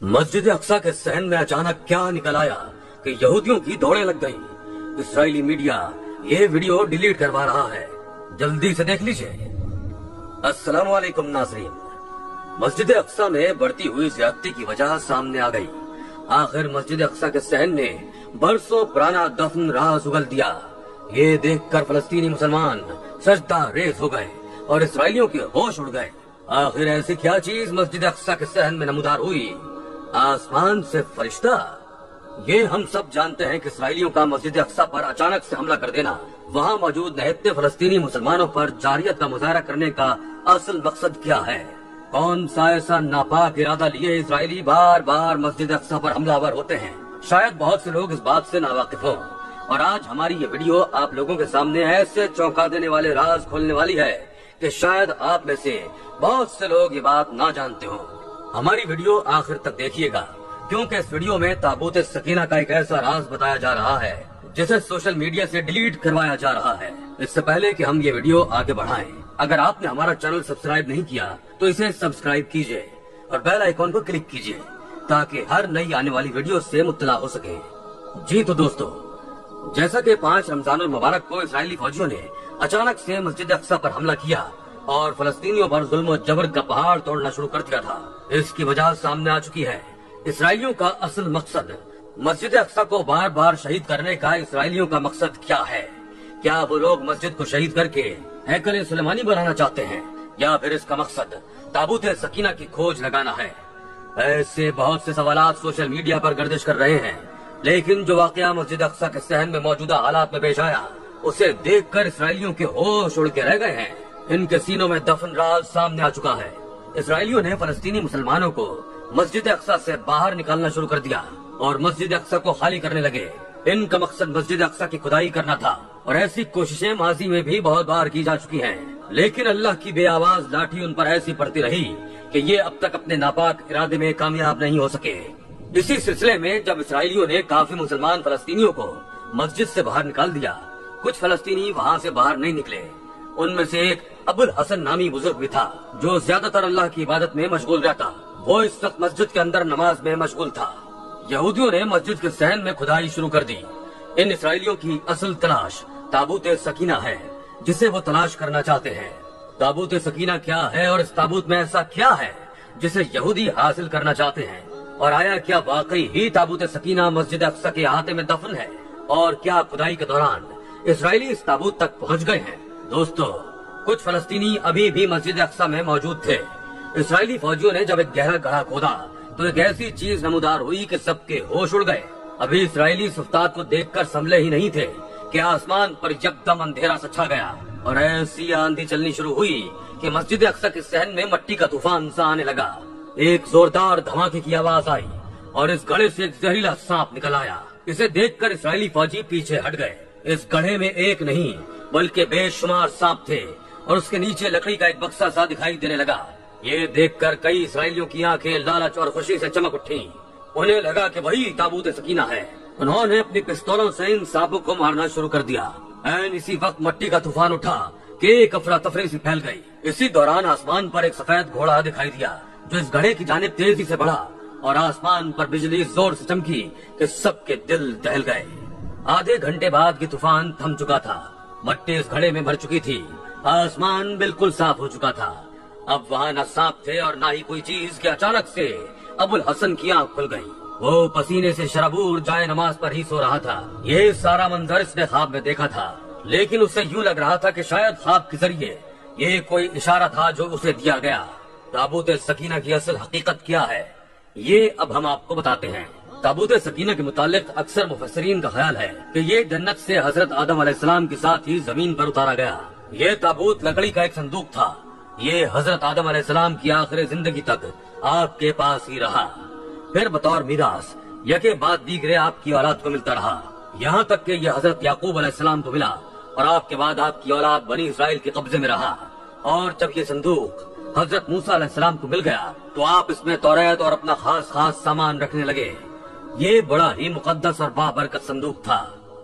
मस्जिद अक्सा के सहन में अचानक क्या निकल आया कि यहूदियों की दौड़े लग गईं। इस्राएली मीडिया ये वीडियो डिलीट करवा रहा है, जल्दी से देख लीजिए। अस्सलाम वालेकुम नाज़रीन, मस्जिद अक्सा में बढ़ती हुई ज्यादती की वजह सामने आ गई। आखिर मस्जिद अक्सा के सहन ने बरसों पुराना दफन राज उगल दिया। ये देखकर फलस्तीनी मुसलमान सजदा रेज हो गए और इसराइलियों के होश उड़ गए। आखिर ऐसी क्या चीज मस्जिद अक्सा के सहन में नमूदार हुई? आसमान से फरिश्ता? ये हम सब जानते हैं कि इसराइलियों का मस्जिद अक्सा पर अचानक से हमला कर देना, वहाँ मौजूद निहत्ते फलस्तीनी मुसलमानों पर जारियत का मुजाहरा करने का असल मकसद क्या है? कौन सा ऐसा नापाक इरादा लिए इसराइली बार बार मस्जिद अक्सा पर हमलावर होते हैं? शायद बहुत से लोग इस बात से नावाकिफ हों, और आज हमारी ये वीडियो आप लोगों के सामने ऐसे चौंका देने वाले राज खोलने वाली है कि शायद आप में से बहुत से लोग ये बात ना जानते हों। हमारी वीडियो आखिर तक देखिएगा, क्योंकि इस वीडियो में ताबूत सकीना का एक ऐसा राज बताया जा रहा है जिसे सोशल मीडिया से डिलीट करवाया जा रहा है। इससे पहले कि हम ये वीडियो आगे बढ़ाएं, अगर आपने हमारा चैनल सब्सक्राइब नहीं किया तो इसे सब्सक्राइब कीजिए और बेल आइकॉन को क्लिक कीजिए ताकि हर नई आने वाली वीडियो से मुत्तला हो सके। जी तो दोस्तों, जैसा कि 5 रमजानुल मुबारक को इसराइली फौजियों ने अचानक से मस्जिद अक्सा पर हमला किया और फलस्तीनियों पर जुल्म और जबर का पहाड़ तोड़ना शुरू कर दिया था, इसकी वजह सामने आ चुकी है। इसराइलियों का असल मकसद मस्जिद अक्सा को बार बार शहीद करने का इसराइलियों का मकसद क्या है? क्या वो लोग मस्जिद को शहीद करके हैकल सुलेमानी बनाना चाहते हैं, या फिर इसका मकसद ताबूत सकीना की खोज लगाना है? ऐसे बहुत से सवालात सोशल मीडिया पर गर्दिश कर रहे हैं, लेकिन जो वाकया मस्जिद अक्सा के सहन में मौजूदा हालात में पेश आया, उसे देखकर इसराइलियों के होश उड़ के रह गए हैं। इनके सीनों में दफन राज सामने आ चुका है। इसराइलियों ने फलस्तीनी मुसलमानों को मस्जिद अक्सा से बाहर निकालना शुरू कर दिया और मस्जिद अक्सा को खाली करने लगे। इनका मकसद मस्जिद अक्सा की खुदाई करना था और ऐसी कोशिशें माजी में भी बहुत बार की जा चुकी हैं, लेकिन अल्लाह की बेआवाज लाठी उन पर ऐसी पड़ती रही कि ये अब तक अपने नापाक इरादे में कामयाब नहीं हो सके। इसी सिलसिले में जब इसराइलियों ने काफी मुसलमान फलस्तीनियों को मस्जिद से बाहर निकाल दिया, कुछ फलस्तीनी वहाँ से बाहर नहीं निकले। उनमें से एक अबुल हसन नामी बुजुर्ग भी था जो ज्यादातर अल्लाह की इबादत में मशगूल रहता। वो इस वक्त मस्जिद के अंदर नमाज में मशगूल था। यहूदियों ने मस्जिद के सहन में खुदाई शुरू कर दी। इन इसराइलियों की असल तलाश ताबूत सकीना है, जिसे वो तलाश करना चाहते हैं। ताबूत सकीना क्या है और इस ताबूत में ऐसा क्या है जिसे यहूदी हासिल करना चाहते हैं? और आया क्या वाकई ही ताबूत सकीना मस्जिद अक्सा के अहाते में दफन है? और क्या खुदाई के दौरान इसराइली इस ताबूत तक पहुंच गए हैं? दोस्तों, कुछ फलस्तीनी अभी भी मस्जिद अक्सा में मौजूद थे। इसराइली फौजियों ने जब एक गहरा गड्ढा खोदा तो एक ऐसी चीज नमूदार हुई कि सबके होश उड़ गए। अभी इसराइली सुफ्ताद को देखकर संभले ही नहीं थे कि आसमान पर यकदम अंधेरा सा छा गया और ऐसी आंधी चलनी शुरू हुई कि मस्जिद अक्सा के सहन में मिट्टी का तूफान सा आने लगा। एक जोरदार धमाके की आवाज आई और इस गड्ढे से एक जहरीला सांप निकल आया। इसे देखकर इसराइली फौजी पीछे हट गए। इस गड्ढे में एक नहीं बल्कि बेशुमार सांप थे और उसके नीचे लकड़ी का एक बक्सा सा दिखाई देने लगा। ये देखकर कई इसराइलियों की आंखें लालच और खुशी से चमक उठी। उन्हें लगा कि वही ताबूत सकीना है। उन्होंने अपनी पिस्तौलों से इन सांपों को मारना शुरू कर दिया। ऐन इसी वक्त मिट्टी का तूफान उठा कि एक अफरा तफरी सी फैल गई। इसी दौरान आसमान पर एक सफेद घोड़ा दिखाई दिया जो इस गड्ढे की जानिब तेजी से बढ़ा और आसमान पर बिजली जोर से चमकी कि सबके दिल दहल गए। आधे घंटे बाद ये तूफान थम चुका था। मिट्टी इस गड्ढे में भर चुकी थी। आसमान बिल्कुल साफ हो चुका था। अब वहाँ न सांप थे और न ही कोई चीज के अचानक से अबुल हसन की आंख खुल गई। वो पसीने से शराबूर जाए नमाज पर ही सो रहा था। ये सारा मंजर इसने ख्वाब में देखा था, लेकिन उसे यूं लग रहा था कि शायद ख्वाब के जरिए ये कोई इशारा था जो उसे दिया गया। ताबूत सकीना की असल हकीकत क्या है, ये अब हम आपको बताते हैं। ताबूत सकीना के मुतालिक अक्सर मुफस्सिरीन का ख्याल है कि ये जन्नत से हजरत आदम अलैहिस्सलाम के साथ ही जमीन पर उतारा गया। ये ताबूत लकड़ी का एक संदूक था। ये हजरत आदम अलैहिस्सलाम की आखिरी जिंदगी तक आपके पास ही रहा, फिर बतौर मीरास यके बाद दीगरे आपकी औलाद को मिलता रहा, यहाँ तक कि ये हजरत याकूब अलैहिस्सलाम को मिला और आपके बाद आपकी औलाद बनी इसराइल के कब्जे में रहा। और जब ये संदूक हजरत मूसा अलैहिस्सलाम को मिल गया तो आप इसमें तौरात और अपना खास सामान रखने लगे। ये बड़ा ही मुकद्दस और बाबरकत संदूक था।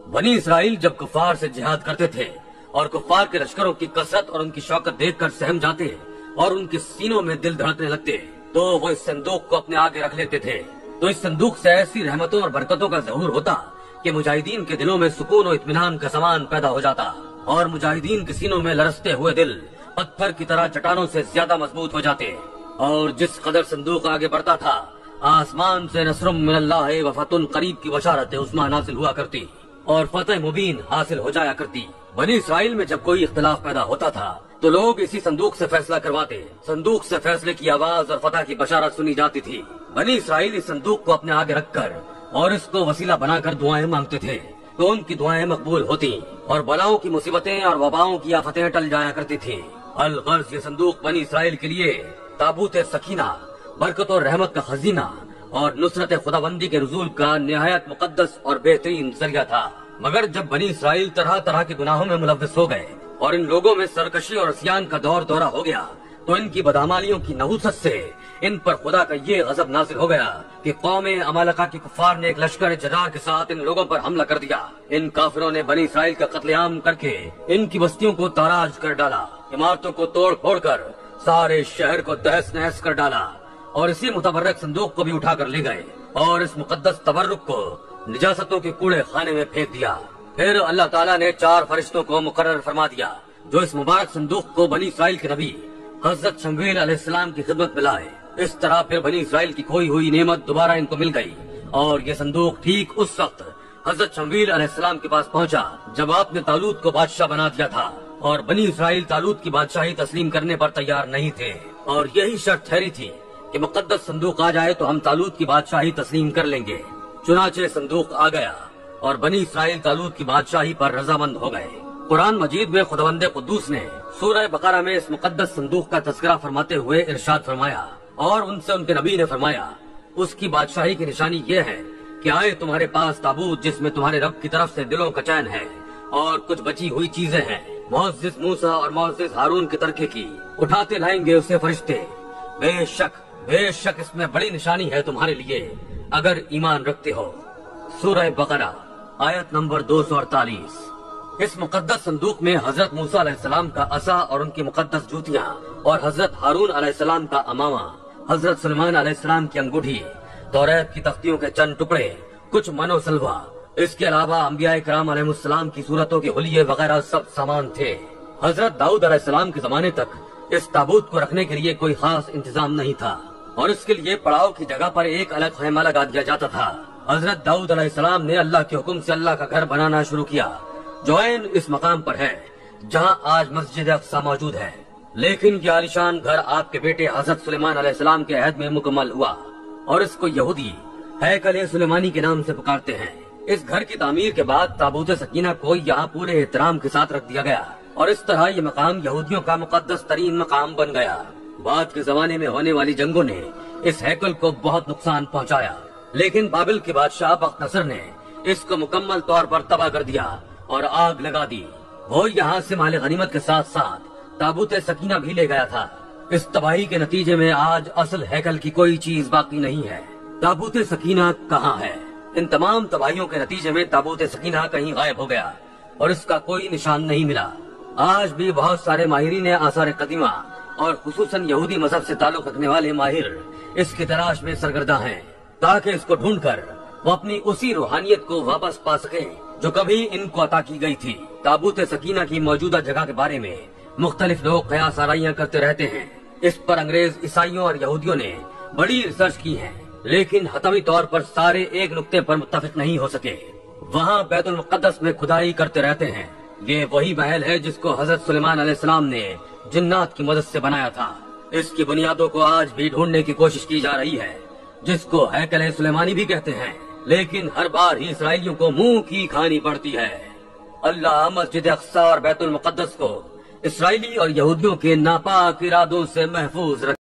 बनी इसराइल जब कुफार से जिहाद करते थे और कुफार के लश्करों की कसरत और उनकी शौकत देखकर सहम जाते اور ان کے سینوں میں دل دھڑکنے لگتے تو وہ اس صندوق کو اپنے آگے رکھ لیتے تھے، تو اس صندوق سے ایسی رحمتوں اور برکتوں کا ظہور ہوتا کہ مجاہدین کے دلوں میں سکون و اطمینان کا سامان پیدا ہو جاتا، اور مجاہدین کے سینوں میں لرزتے ہوئے دل پتھر کی طرح چٹانوں سے زیادہ مضبوط ہو جاتے، اور جس قدر صندوق آگے بڑھتا تھا آسمان سے نصر من اللہ و فتح قریب کی بشارت عظمیٰ نازل ہوا کرتی اور فتح مبین حاصل ہو جایا کرتی۔ بنی اسرائیل میں جب کوئی اختلاف پیدا ہوتا تھا تو لوگ اسی صندوق سے فیصلہ کرواتے، صندوق سے فیصلے کی آواز اور فتح کی بشارت سنی جاتی تھی۔ بنی اسرائیل اس صندوق کو اپنے آگے رکھ کر اور اس کو وسیلہ بنا کر دعائیں مانگتے تھے تو ان کی دعائیں مقبول ہوتی اور بلاؤں کی مصیبتیں اور وباؤں کی آفتیں ٹل جایا کرتی تھیں۔ الغرض یہ صندوق بنی اسرائیل کے لیے تابوت سکینہ، برکت اور رحمت کا خزینہ اور نصرت خداوندی کے نزول کا نہایت مقدس اور بہترین ذریعہ تھا۔ مگر جب بنی اسرائیل طرح طرح کے گناہوں میں ملوث ہو گئے اور ان لوگوں میں سرکشی اور عصیان کا دور دورہ ہو گیا تو ان کی بدعمالیوں کی نحوست سے ان پر خدا کا یہ غضب نازل ہو گیا کہ قوم عمالقہ کے کفار نے ایک لشکر جرار کے ساتھ ان لوگوں پر حملہ کر دیا۔ ان کافروں نے بنی اسرائیل کا قتل عام کر کے ان کی بستیوں کو تاراج کر ڈالا، عمارتوں کو توڑ پھوڑ کر سارے شہر کو تہس نہس کر ڈالا، اور اسی متبرک صندوق کو بھی اٹھا کر لے گئے اور اس مقدس تبرک کو نجاستوں کے کوڑے خانے میں پھینک دیا۔ پھر اللہ تعالیٰ نے 4 فرشتوں کو مقرر فرما دیا جو اس مبارک صندوق کو بنی اسرائیل کے نبی حضرت شمویل علیہ السلام کی خدمت میں لائے۔ اس طرح پھر بنی اسرائیل کی کھوئی ہوئی نعمت دوبارہ ان کو مل گئی، اور یہ صندوق ٹھیک اس وقت حضرت شمویل علیہ السلام کے پاس پہنچا جب آپ نے طالوت کو بادشاہ بنا دیا تھا، اور بنی اسرائیل طالوت کی بادشاہی تسلیم کرنے پر تیار نہیں تھے، اور یہی شرط ٹھہری تھی کہ مقدس صندوق آ جائے تو ہم طالوت کی بادشاہی تسلیم کر لیں گے۔ چنانچہ صندوق آ گیا اور بنی اسرائیل طالوت کی بادشاہی پر رضامند ہو گئے۔ قرآن مجید میں خداوند قدوس نے سورہ بقرہ میں اس مقدس صندوق کا تذکرہ فرماتے ہوئے ارشاد فرمایا، اور ان سے ان کے نبی نے فرمایا، اس کی بادشاہی کی نشانی یہ ہے کہ آئے تمہارے پاس تابوت جس میں تمہارے رب کی طرف سے دلوں کا چین ہے اور کچھ بچی ہوئی چیزیں ہیں، معزز موسیٰ اور معزز ہارون کے ترکے کی، اٹھاتے لائیں گے اسے فرشتے۔ بے شک اس میں بڑی نشانی ہے تمہارے لیے اگر ایمان رکھتے ہو۔ سورہ بقرہ آیت نمبر 248۔ اس مقدس صندوق میں حضرت موسیٰ علیہ السلام کا عصا اور ان کی مقدس جوتیاں، اور حضرت ہارون علیہ السلام کا امامہ، حضرت سلیمان علیہ السلام کی انگوٹھی، توریت کی تختیوں کے چند ٹکڑے، کچھ من و سلوا، اس کے علاوہ انبیاء کرام علیہ السلام کی صورتوں کے حلیے وغیرہ سب سامان تھے۔ حضرت داؤد علیہ السلام کے زمانے تک اس تابوت کو رکھنے کے لیے کوئی خاص انتظام نہیں تھا، اور اس کے لیے پڑاؤ کی جگہ پر ایک الگ خیمہ لگا دیا جاتا تھا۔ حضرت داؤد علیہ السلام نے اللہ کے حکم سے اللہ کا گھر بنانا شروع کیا جو عین اس مقام پر ہے جہاں آج مسجد اقصیٰ موجود ہے، لیکن یہ عالیشان گھر آپ کے بیٹے حضرت سلیمان علیہ السلام کے عہد میں مکمل ہوا، اور اس کو یہودی ہیکل سلیمانی کے نام سے پکارتے ہیں۔ اس گھر کی تعمیر کے بعد تابوت سکینہ کو یہاں پورے احترام کے ساتھ رکھ دیا گیا، اور اس طرح یہ مقام یہودیوں کا مقدس ترین مقام بن گیا۔ بعد کے زمانے میں ہونے والی جنگوں نے اس ہیکل کو بہت نقصان پہنچایا، لیکن بابل کے بادشاہ بخت نصر نے اس کو مکمل طور پر تباہ کر دیا اور آگ لگا دی۔ وہ یہاں سے مال غنیمت کے ساتھ ساتھ تابوت سکینہ بھی لے گیا تھا۔ اس تباہی کے نتیجے میں آج اصل ہیکل کی کوئی چیز باقی نہیں ہے۔ تابوت سکینہ کہاں ہے؟ ان تمام تباہیوں کے نتیجے میں تابوت سکینہ کہیں غائب ہو گیا اور اس کا کوئی نشان نہیں ملا۔ آج بھی بہت سارے ماہرین آثار قدیمہ اور خصوصاً یہودی مذہب سے تعلق رکھنے والے ماہر اس کی تلاش میں سرگرداں ہیں تاکہ اس کو ڈھونڈ کر وہ اپنی اسی روحانیت کو واپس پا سکیں جو کبھی ان کو عطا کی گئی تھی۔ تابوت سکینہ کی موجودہ جگہ کے بارے میں مختلف لوگ قیاس آرائیاں کرتے رہتے ہیں۔ اس پر انگریز، عیسائیوں اور یہودیوں نے بڑی ریسرچ کی ہے، لیکن حتمی طور پر سارے ایک نقطے پر متفق نہیں ہو سکے۔ وہاں بیت المقدس میں کھدائی کرتے رہتے ہیں۔ یہ وہی محل ہے جس کو حضرت سلیمان علیہ السلام نے جنات کی مدد سے بنایا تھا۔ اس کی بنیادوں کو آج بھی ڈھونڈنے کی کوشش کی جا رہی ہے، جس کو ہیکل سلیمانی بھی کہتے ہیں، لیکن ہر بار ہی اسرائیلیوں کو منہ کی کھانی پڑتی ہے۔ اللہ مسجد اقصیٰ اور بیت المقدس کو اسرائیلی اور یہودیوں کے ناپاک ارادوں سے محفوظ رکھے۔